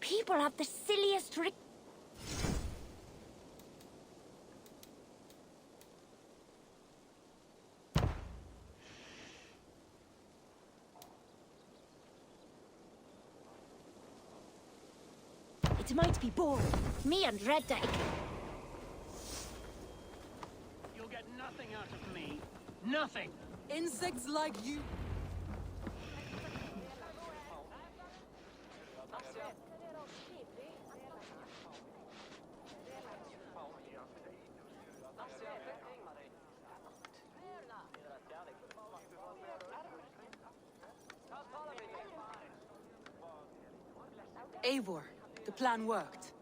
People have the silliest trick. It might be boring. Me and Red Dyke. You'll get nothing out of me. Nothing. Insects like you. Eivor, the plan worked.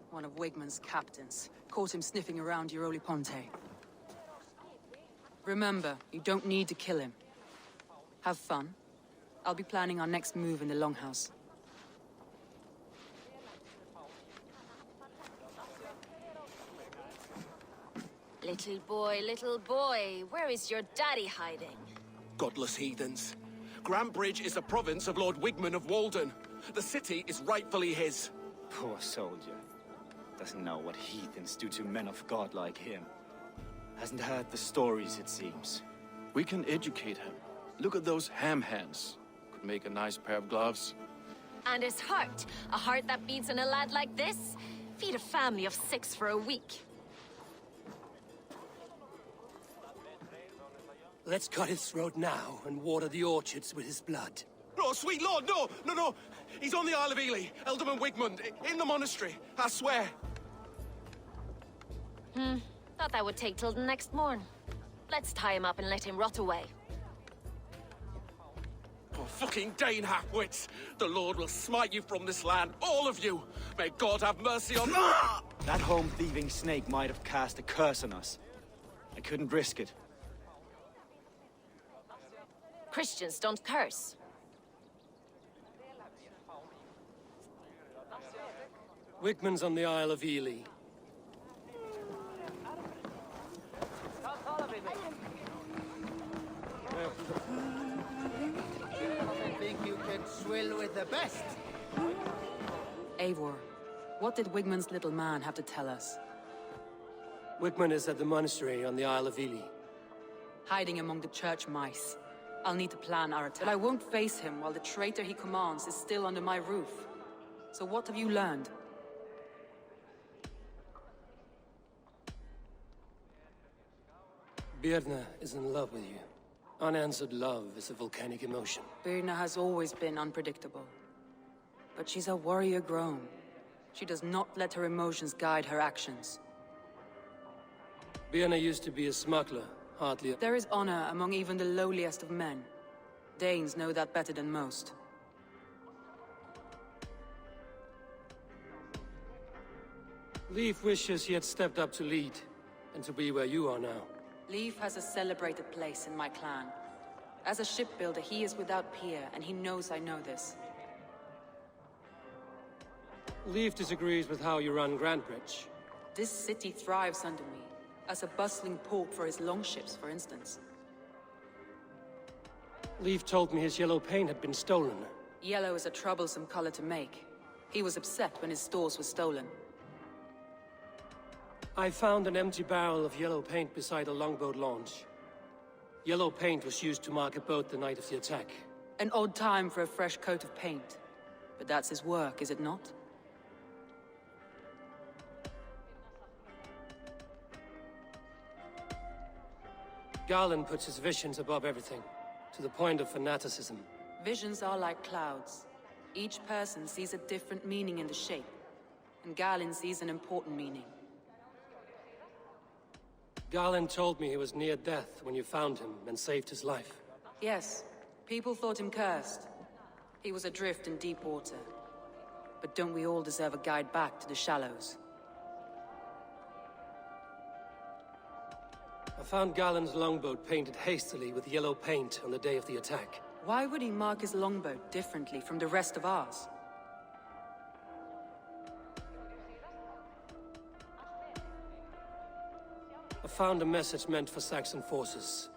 One of Wigmund's captains caught him sniffing around Euroli Ponte. Remember, you don't need to kill him. Have fun. I'll be planning our next move in the Longhouse. Little boy, where is your daddy hiding? Godless heathens. Grantbridge is a province of Lord Wigmund of Walden. The city is rightfully his. Poor soldier. Doesn't know what heathens do to men of God like him. Hasn't heard the stories, it seems. We can educate him. Look at those ham hands. Could make a nice pair of gloves. And his heart. A heart that beats in a lad like this? Feed a family of 6 for a week. Let's cut his throat now and water the orchards with his blood. No, sweet lord, no! He's on the Isle of Ely, Ealdorman Wigmund, in the monastery, I swear. Thought that would take till the next morn. Let's tie him up and let him rot away. Oh, fucking Dane halfwits! The Lord will smite you from this land, all of you! May God have mercy on... That home-thieving snake might have cast a curse on us. I couldn't risk it. Christians don't curse. Wigmund's on the Isle of Ely. will with the best. Eivor, what did Wigmund's little man have to tell us? Wigmund is at the monastery on the Isle of Ely. Hiding among the church mice. I'll need to plan our attack. But I won't face him while the traitor he commands is still under my roof. So what have you learned? Birna is in love with you. Unanswered love is a volcanic emotion. Birna has always been unpredictable. But she's a warrior grown. She does not let her emotions guide her actions. Birna used to be a smuggler, hardly a... There is honor among even the lowliest of men. Danes know that better than most. Leif wishes he had stepped up to lead, and to be where you are now. Leif has a celebrated place in my clan. As a shipbuilder, he is without peer, and he knows I know this. Leif disagrees with how you run Grantebridge. This city thrives under me, as a bustling port for his longships, for instance. Leif told me his yellow paint had been stolen. Yellow is a troublesome color to make. He was upset when his stores were stolen. I found an empty barrel of yellow paint beside a longboat launch. Yellow paint was used to mark a boat the night of the attack. An odd time for a fresh coat of paint. But that's his work, is it not? Garland puts his visions above everything, to the point of fanaticism. Visions are like clouds. Each person sees a different meaning in the shape, and Galen sees an important meaning. Garland told me he was near death when you found him and saved his life. Yes, people thought him cursed. He was adrift in deep water. But don't we all deserve a guide back to the shallows? I found Garland's longboat painted hastily with yellow paint on the day of the attack. Why would he mark his longboat differently from the rest of ours? I found a message meant for Saxon forces.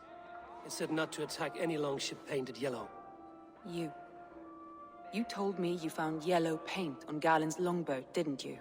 It said not to attack any longship painted yellow. You told me you found yellow paint on Galen's longboat, didn't you?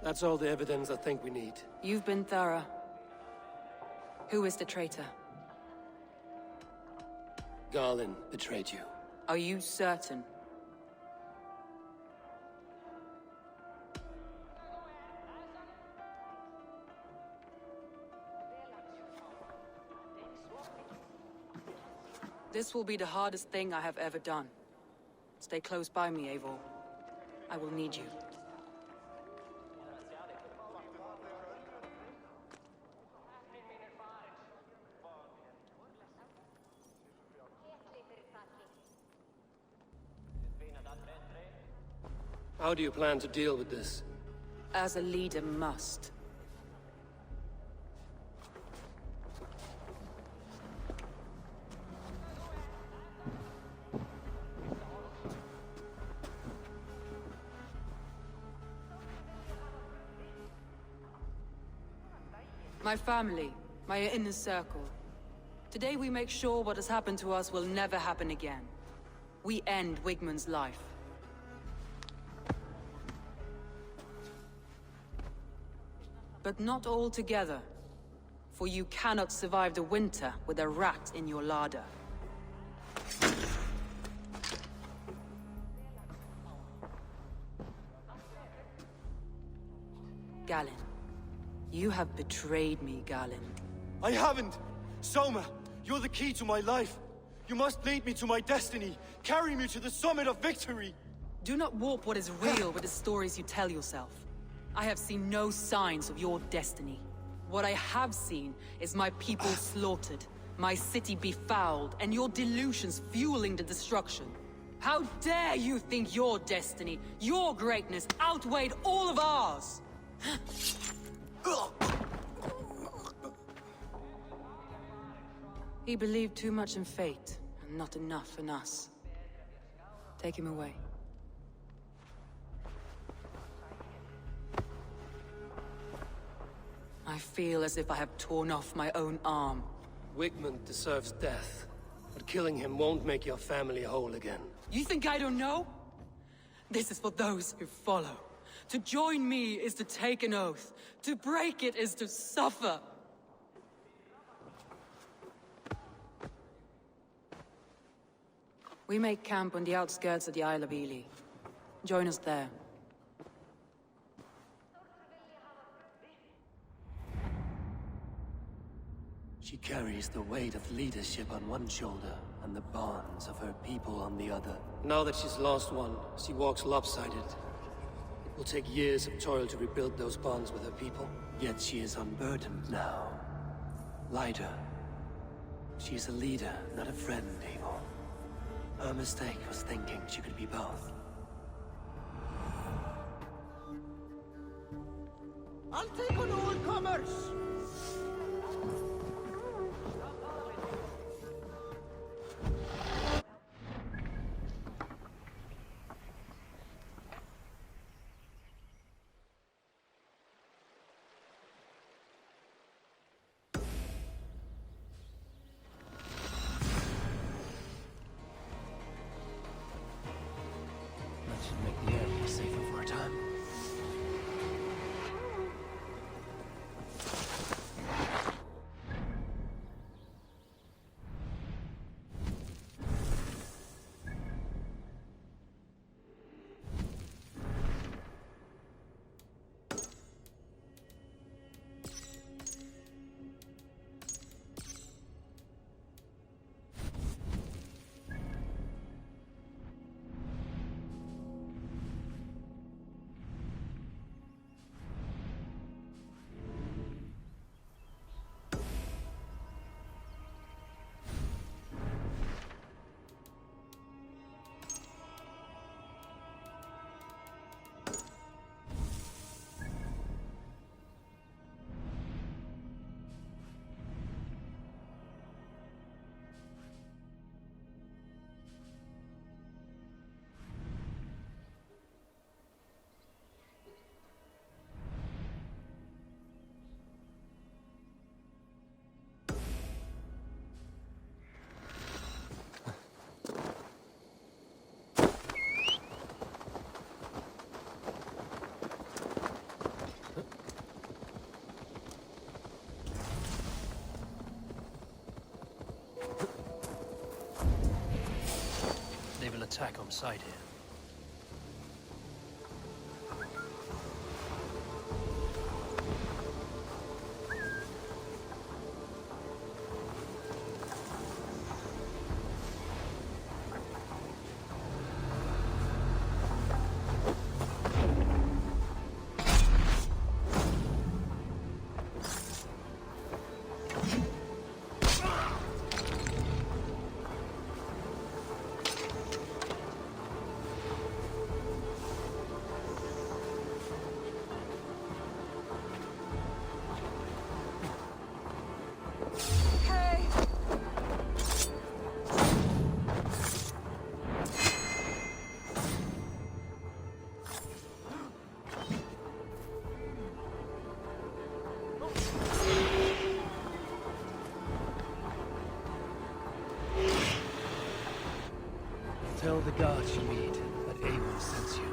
That's all the evidence I think we need. You've been thorough. Who is the traitor? Garland betrayed you. Are you certain? This will be the hardest thing I have ever done. Stay close by me, Eivor. I will need you. How do you plan to deal with this? As a leader must. My family, my inner circle. Today we make sure what has happened to us will never happen again. We end Wigmund's life. But not all together, for you cannot survive the winter with a rat in your larder. Galen, you have betrayed me, Galen. I haven't! Soma, you're the key to my life. You must lead me to my destiny. Carry me to the summit of victory. Do not warp what is real with the stories you tell yourself. I have seen no signs of your destiny. What I have seen is my people slaughtered, my city befouled, and your delusions fueling the destruction. How dare you think your destiny, your greatness, outweighed all of ours? He believed too much in fate, and not enough in us. Take him away. I feel as if I have torn off my own arm. Wigmund deserves death, but killing him won't make your family whole again. You think I don't know? This is for those who follow. To join me is to take an oath. To break it is to suffer. We make camp on the outskirts of the Isle of Ely. Join us there. She carries the weight of leadership on one shoulder, and the bonds of her people on the other. Now that she's lost one, she walks lopsided. It will take years of toil to rebuild those bonds with her people. Yet she is unburdened now. Lighter. She is a leader, not a friend, Eivor. Her mistake was thinking she could be both. I'll take on all comers! That should make the area safer for a time. Naval attack on sight here. Tell the gods you meet that Eivor sends you.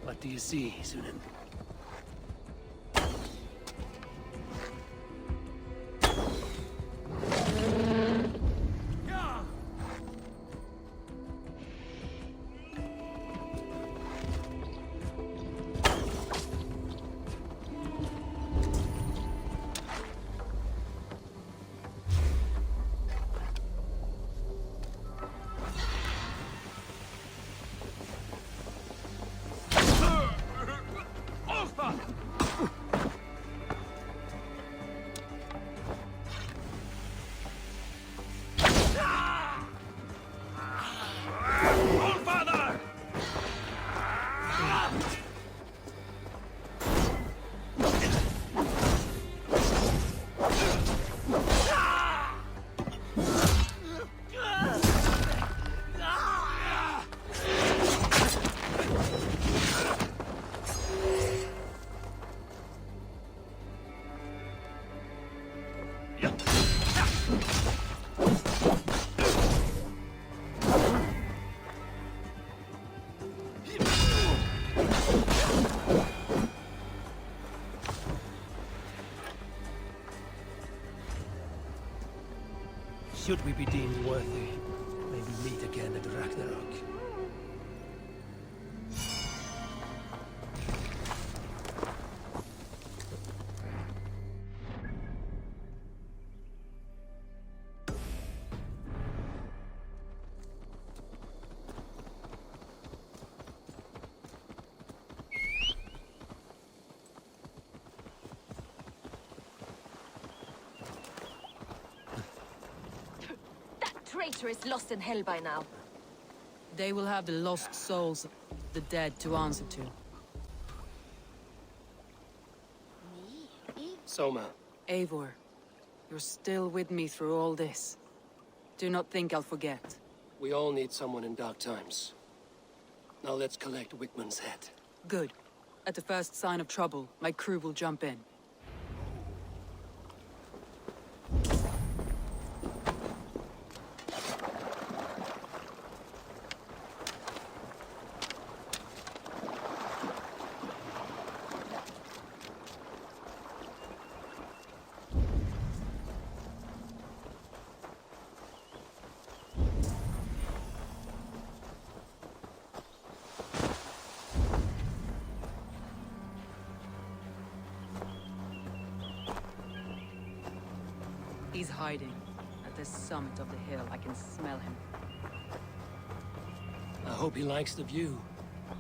What do you see, Sunan? Should we be deemed worthy, maybe meet again at Ragnarok. traitor is lost in hell by now. They will have the lost souls of the dead to answer to. Soma. Eivor, you're still with me through all this. Do not think I'll forget. We all need someone in dark times. Now let's collect Wickman's head. Good. At the first sign of trouble, my crew will jump in. He's hiding. At the summit of the hill, I can smell him. I hope he likes the view.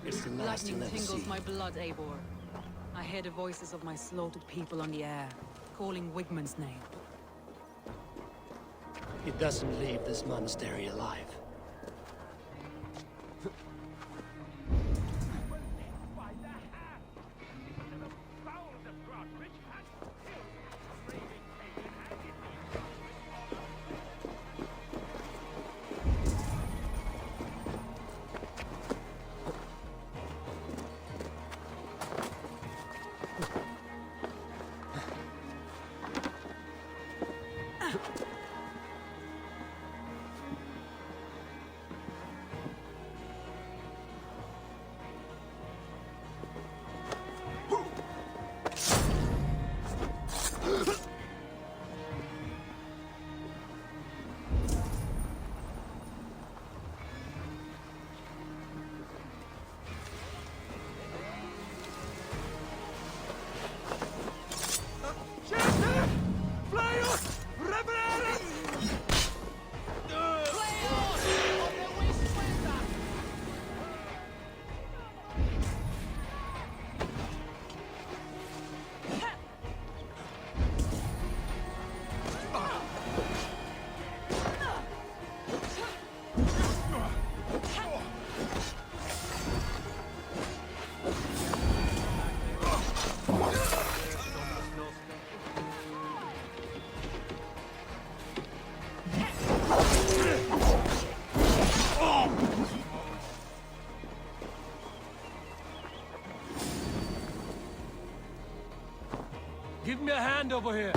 It's the last Lightning he'll ever tingles see. my blood, Eivor. I hear the voices of my slaughtered people on the air, calling Wigmund's name. He doesn't leave this monastery alive. By the hand! The bowels of Grantbridge has killed the raving pagan and it Give me a hand over here.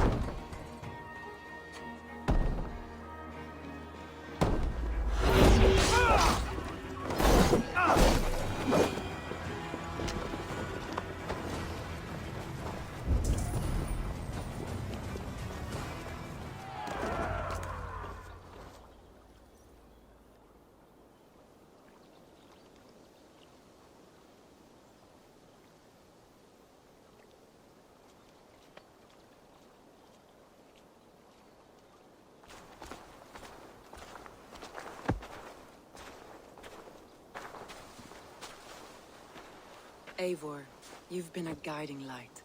Eivor, you've been a guiding light.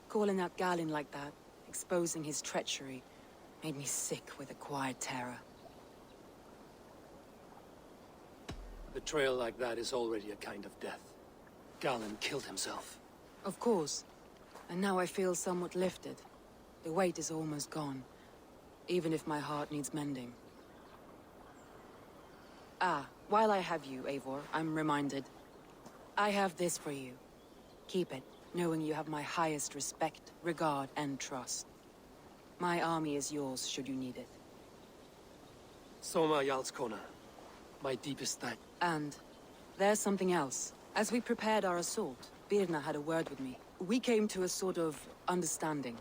Calling out Galin like that, exposing his treachery, made me sick with a quiet terror. Betrayal like that is already a kind of death. Galin killed himself. Of course. And now I feel somewhat lifted. The weight is almost gone, even if my heart needs mending. Ah, while I have you, Eivor, I'm reminded. I have this for you. Keep it, knowing you have my highest respect, regard, and trust. My army is yours, should you need it. Soma Jarlskona. My deepest thanks. And there's something else. As we prepared our assault, Birna had a word with me. We came to a sort of understanding.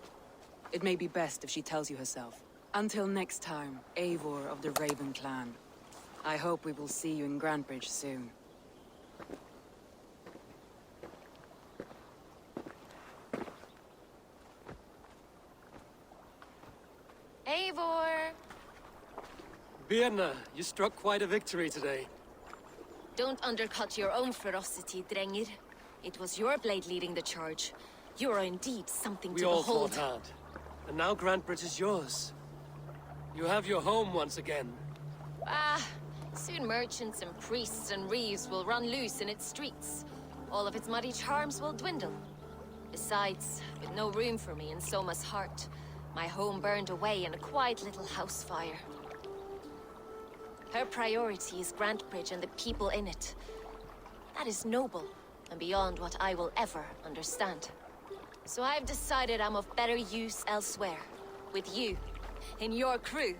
It may be best if she tells you herself. Until next time, Eivor of the Raven clan. I hope we will see you in Grantbridge soon. Eivor! Birna, you struck quite a victory today. Don't undercut your own ferocity, Drengir. It was your blade leading the charge. You are indeed something We to all behold. fought hard. And now Grantbridge is yours. You have your home once again. Ah, soon merchants and priests and reeves will run loose in its streets. All of its muddy charms will dwindle. Besides, with no room for me in Soma's heart, my home burned away in a quiet little house fire. Her priority is Grantebridge and the people in it. That is noble, and beyond what I will ever understand. So I've decided I'm of better use elsewhere. With you, in your crew.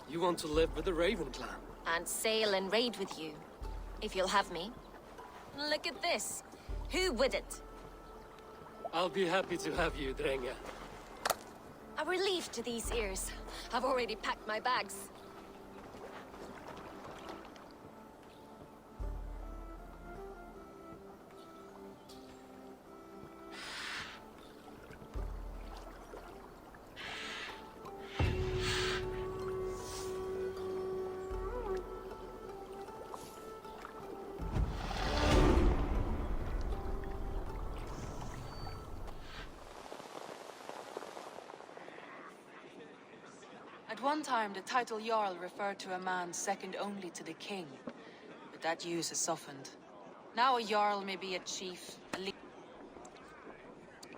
You want to live with the Raven clan? And sail and raid with you, if you'll have me. Look at this. Who wouldn't? I'll be happy to have you, Drenga. A relief to these ears. I've already packed my bags. At one time, the title Jarl referred to a man second only to the king. But that use has softened. Now a Jarl may be a chief, a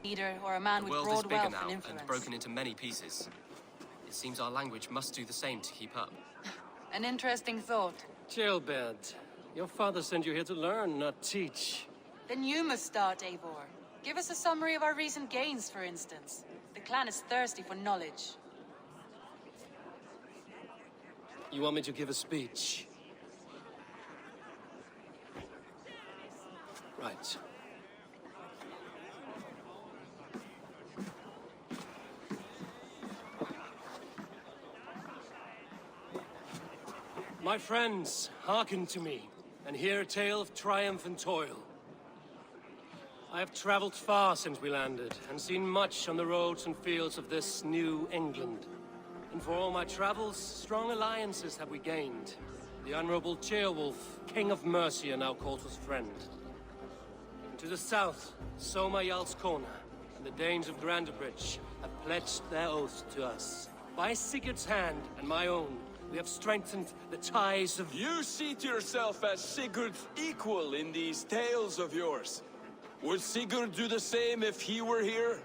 leader, or a man with The world is broad bigger wealth now and influence. and broken into many pieces. It seems our language must do the same to keep up. An interesting thought. Jailbird, your father sent you here to learn, not teach. Then you must start, Eivor. Give us a summary of our recent gains, for instance. The clan is thirsty for knowledge. You want me to give a speech? Right. My friends, hearken to me, and hear a tale of triumph and toil. I have traveled far since we landed, and seen much on the roads and fields of this new England. And for all my travels, strong alliances have we gained. The Honorable Ceolwulf, King of Mercia, now calls us friend. And to the south, Soma Jarl's Corner, and the Danes of Grantebridge have pledged their oath to us. By Sigurd's hand and my own, we have strengthened the ties of... You seat yourself as Sigurd's equal in these tales of yours. Would Sigurd do the same if he were here?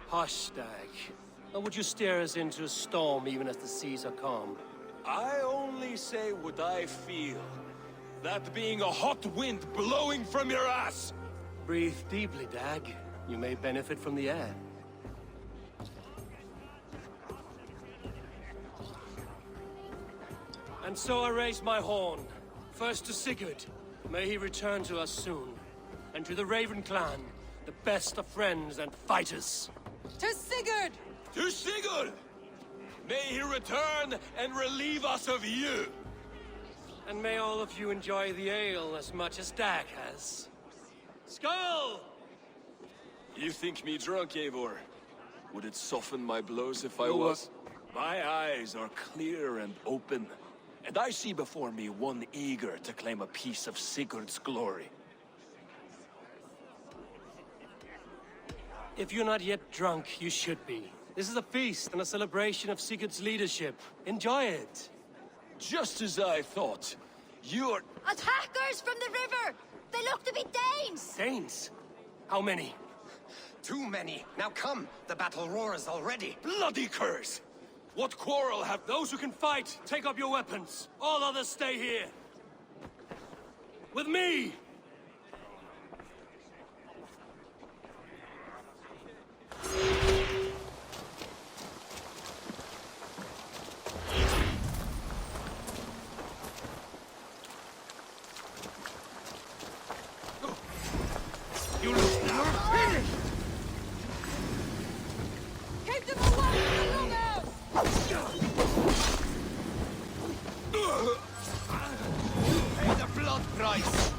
Hush, Dag. Or would you steer us into a storm even as the seas are calm? I only say what I feel. That being a hot wind blowing from your ass! Breathe deeply, Dag. You may benefit from the air. And so I raise my horn. First to Sigurd. May he return to us soon. And to the Raven clan, the best of friends and fighters. To Sigurd! To Sigurd! May he return and relieve us of you! And may all of you enjoy the ale as much as Dag has. Skull! You think me drunk, Eivor? Would it soften my blows if I was? My eyes are clear and open, and I see before me one eager to claim a piece of Sigurd's glory. If you're not yet drunk, you should be. This is a feast and a celebration of Sigurd's leadership. Enjoy it. Just as I thought. You're... Attackers from the river! They look to be Danes! Danes? How many? Too many. Now come. The battle roars already. bloody curse! What quarrel have... Those who can fight, take up your weapons. All others stay here. With me! You look now! Keep them away from the longhouse! Pay the blood price.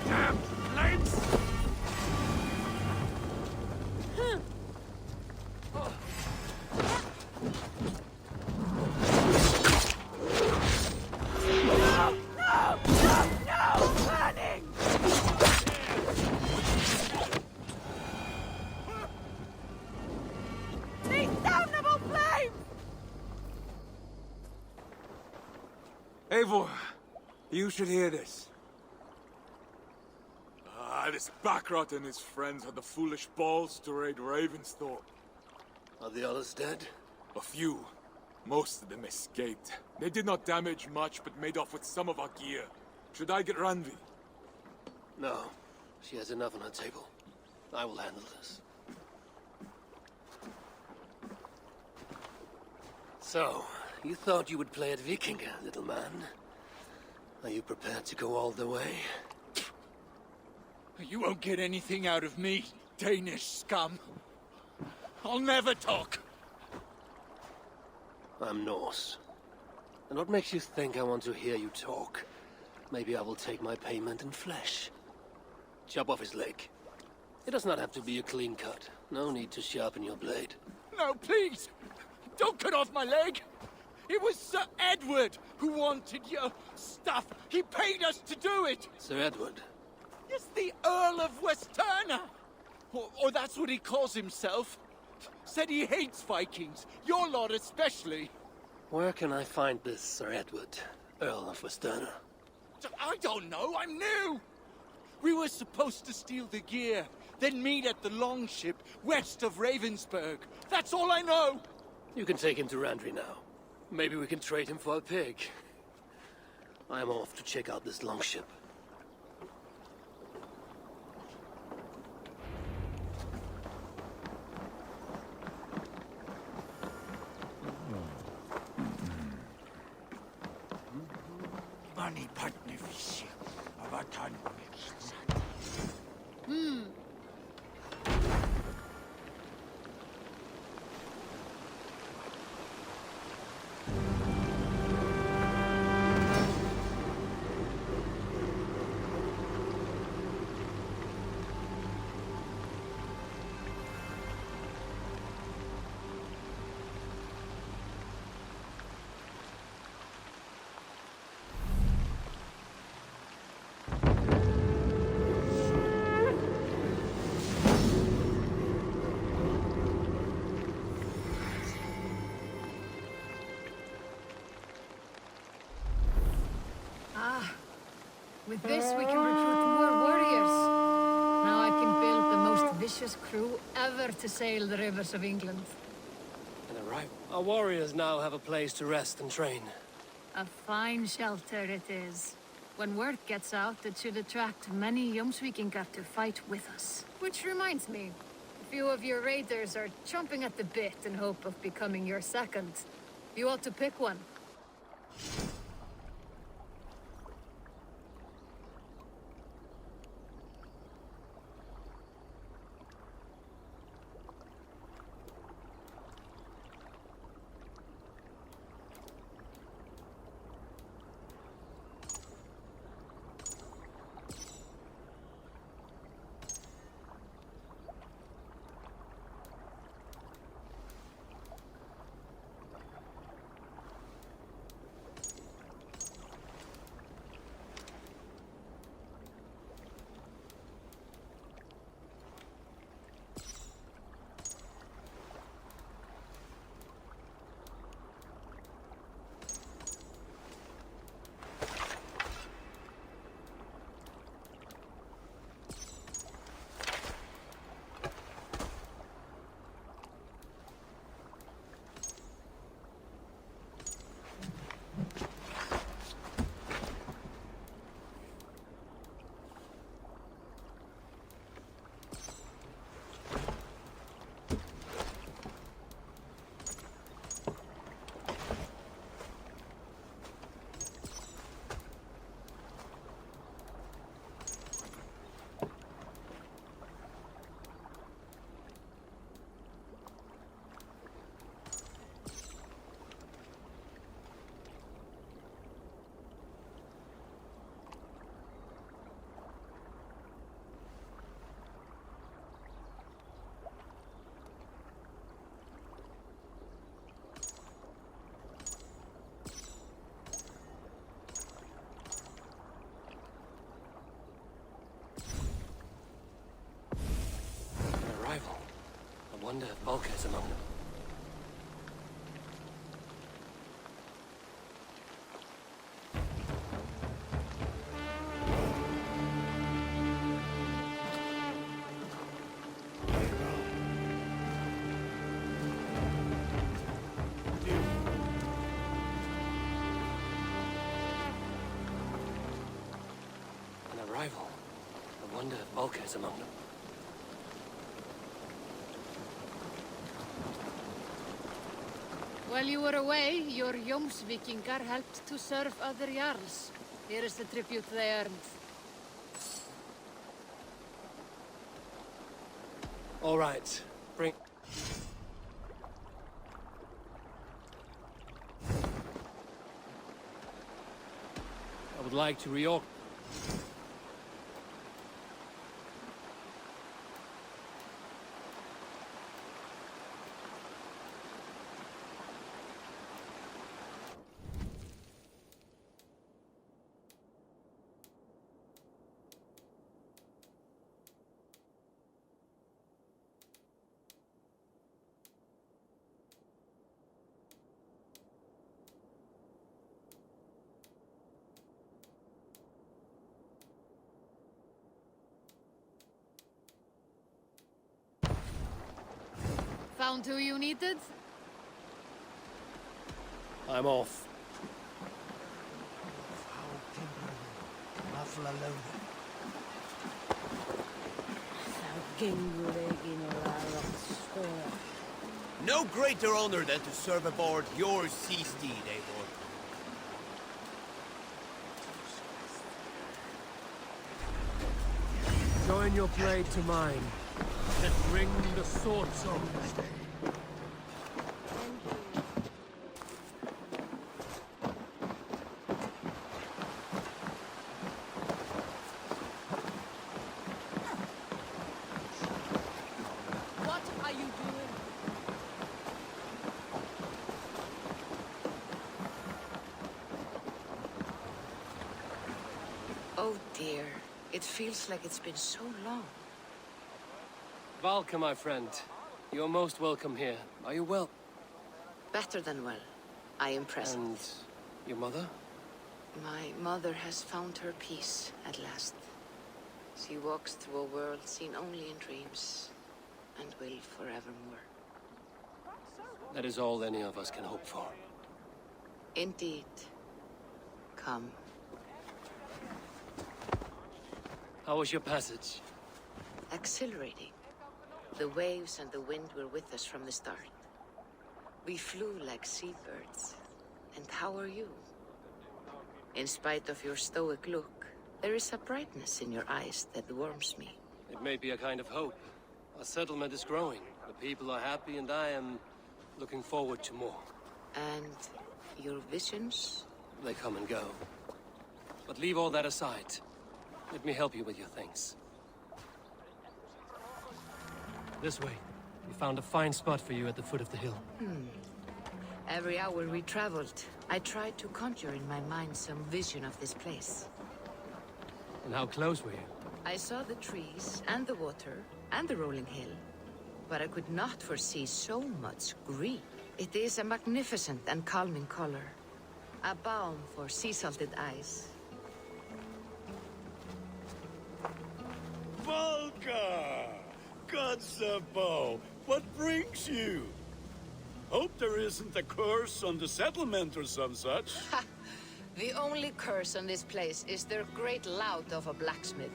Damn flames! Eivor, you should hear this. This Backrot and his friends had the foolish balls to raid Ravensthorpe. Are the others dead? A few. Most of them escaped. They did not damage much, but made off with some of our gear. Should I get Randvi? No. She has enough on her table. I will handle this. So, you thought you would play at Vikinga, little man? Are you prepared to go all the way? You won't get anything out of me, Danish scum. I'll never talk. I'm Norse. And what makes you think I want to hear you talk? Maybe I will take my payment in flesh. Chop off his leg. It does not have to be a clean cut. No need to sharpen your blade. No, please! Don't cut off my leg! It was Sir Edward who wanted your stuff. He paid us to do it! Sir Edward? Yes, the Earl of Westerna! Or that's what he calls himself. Said he hates Vikings, your lot especially. Where can I find this Sir Edward, Earl of Westerna? I don't know, I'm new! We were supposed to steal the gear, then meet at the longship west of Ravensburg. That's all I know! You can take him to Randri now. Maybe we can trade him for a pig. I'm off to check out this longship. Money partnership of a ton. With this, we can recruit more warriors. Now I can build the most vicious crew ever to sail the rivers of England. And right. Our warriors now have a place to rest and train. A fine shelter it is. When word gets out, it should attract many Jomsvikingar to fight with us. Which reminds me, a few of your raiders are chomping at the bit in hope of becoming your second. You ought to pick one. wonder if Volker is among them. An arrival. I wonder if Volker is among them. While you were away, your Jomsvikingar helped to serve other Jarls. Here is the tribute they earned. All right, bring... I would like to reorg... Found who you needed? I'm off. No greater honor than to serve aboard your sea steed, Eivor. Join your blade to mine. Let's ring the sword song. What are you doing? Oh dear. It feels like it's been so long. Valka, my friend. You're most welcome here. Are you well? Better than well. I am present. And your mother? My mother has found her peace at last. She walks through a world seen only in dreams, and will forevermore. That is all any of us can hope for. Indeed. Come. How was your passage? Exhilarating. The waves and the wind were with us from the start. We flew like seabirds. And how are you? In spite of your stoic look, there is a brightness in your eyes that warms me. It may be a kind of hope. Our settlement is growing. The people are happy, and I am looking forward to more. And your visions? They come and go. But leave all that aside. Let me help you with your things. This way. We found a fine spot for you at the foot of the hill. Every hour we traveled, I tried to conjure in my mind some vision of this place. And how close were you? I saw the trees, and the water, and the rolling hill. But I could not foresee so much green. It is a magnificent and calming color. A balm for sea-salted eyes. Volker! Kotzebue, what brings you? Hope there isn't a curse on the settlement or some such. The only curse on this place is their great lout of a blacksmith.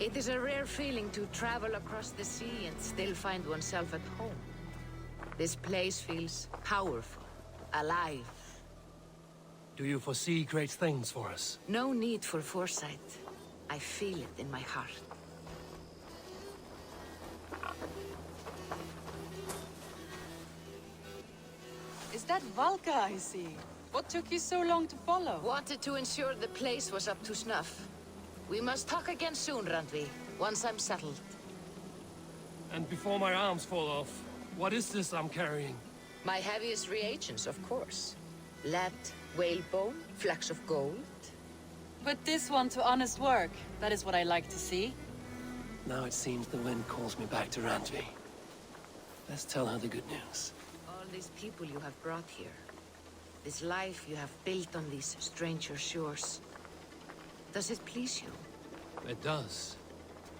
It is a rare feeling to travel across the sea and still find oneself at home. This place feels powerful, alive. Do you foresee great things for us? No need for foresight. I feel it in my heart. Is that Valka I see? What took you so long to follow? Wanted to ensure the place was up to snuff. We must talk again soon, Randvi, once I'm settled. And before my arms fall off, what is this I'm carrying? My heaviest reagents, of course. Lead, whalebone, flecks of gold. Put this one to honest work. That is what I like to see. Now it seems the wind calls me back to Randvi. Let's tell her the good news. All these people you have brought here. This life you have built on these stranger shores. Does it please you? It does.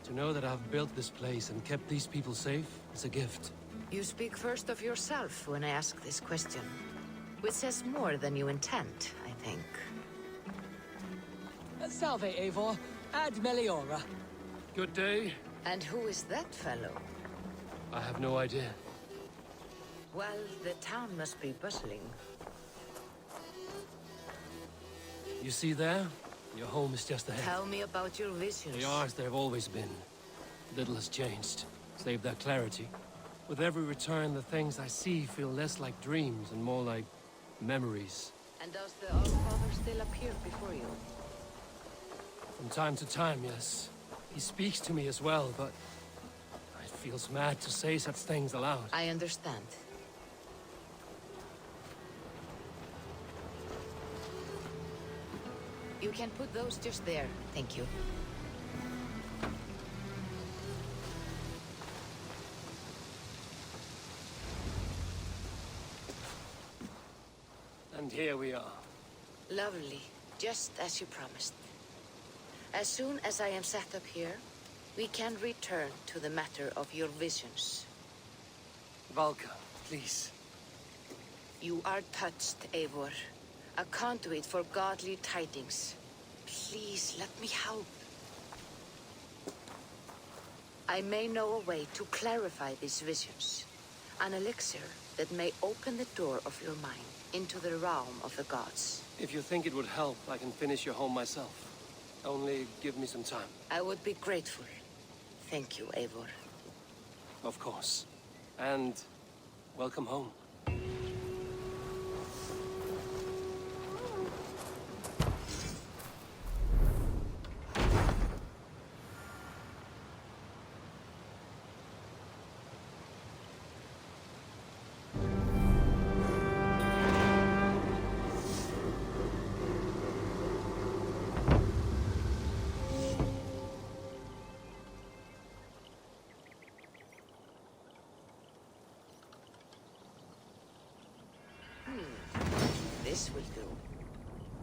To know that I've built this place and kept these people safe is a gift. You speak first of yourself when I ask this question. Which says more than you intend, I think. Salve, Eivor. Ad Meliora. Good day. And who is that fellow? I have no idea. Well, the town must be bustling. You see there? Your home is just ahead. Tell me about your visions. They are as they've always been. Little has changed, save their clarity. With every return, the things I see feel less like dreams and more like memories. And does the Allfather still appear before you? From time to time, yes. He speaks to me as well, but it feels mad to say such things aloud. I understand. You can put those just there, thank you. And here we are. Lovely, just as you promised. As soon as I am set up here, we can return to the matter of your visions. Valka, please. You are touched, Eivor. A conduit for godly tidings. Please, let me help. I may know a way to clarify these visions. An elixir that may open the door of your mind into the realm of the gods. If you think it would help, I can finish your home myself. Only give me some time. I would be grateful. Thank you, Eivor. Of course. And welcome home. This will do.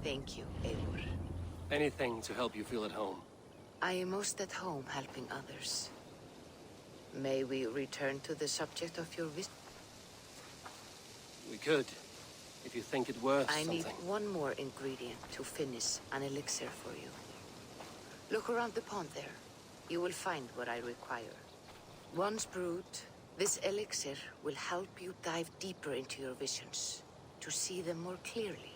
Thank you, Eivor. Anything to help you feel at home. I am most at home helping others. May we return to the subject of your visit? We could, if you think it worth I something. need one more ingredient to finish an elixir for you. Look around the pond there. You will find what I require. Once brewed, this elixir will help you dive deeper into your visions, to see them more clearly.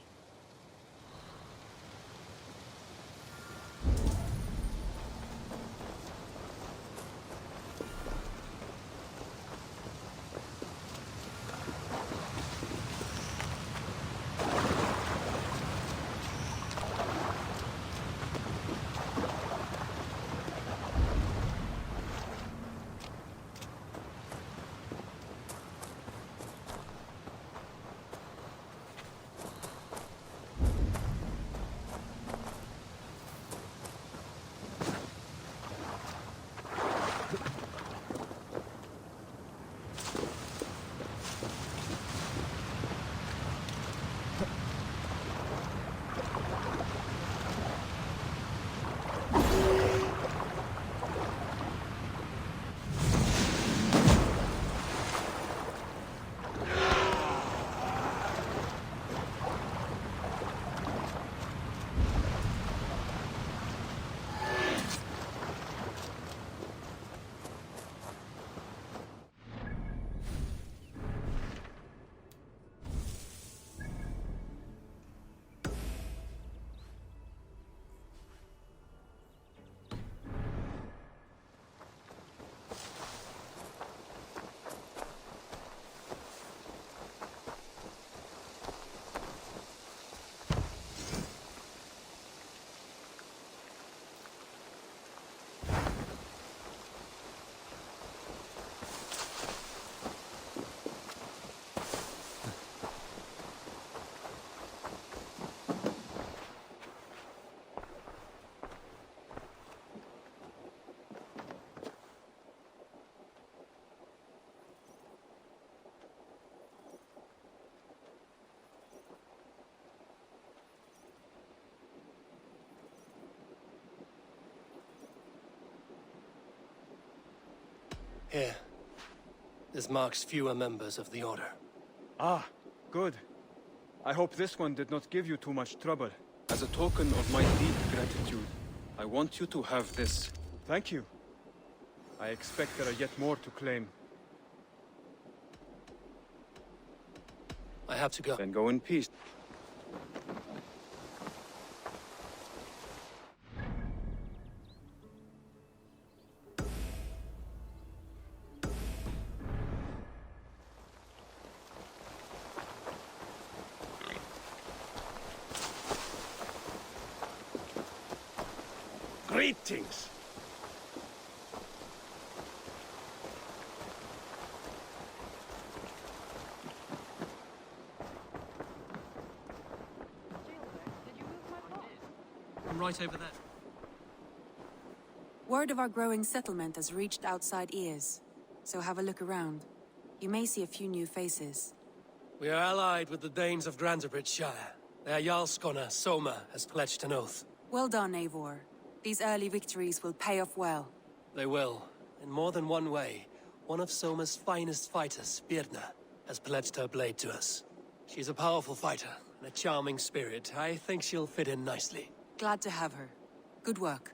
Here. This marks fewer members of the Order. Ah, good. I hope this one did not give you too much trouble. As a token of my deep gratitude, I want you to have this. Thank you. I expect there are yet more to claim. I have to go. Then go in peace. Greetings. I'm right over there. Word of our growing settlement has reached outside ears, so have a look around. You may see a few new faces. We are allied with the Danes of Shire. Their Jarlskona, Soma, has pledged an oath. Well done, Eivor. These early victories will pay off well. They will. In more than one way. One of Soma's finest fighters, Birna, has pledged her blade to us. She's a powerful fighter, and a charming spirit. I think she'll fit in nicely. Glad to have her. Good work.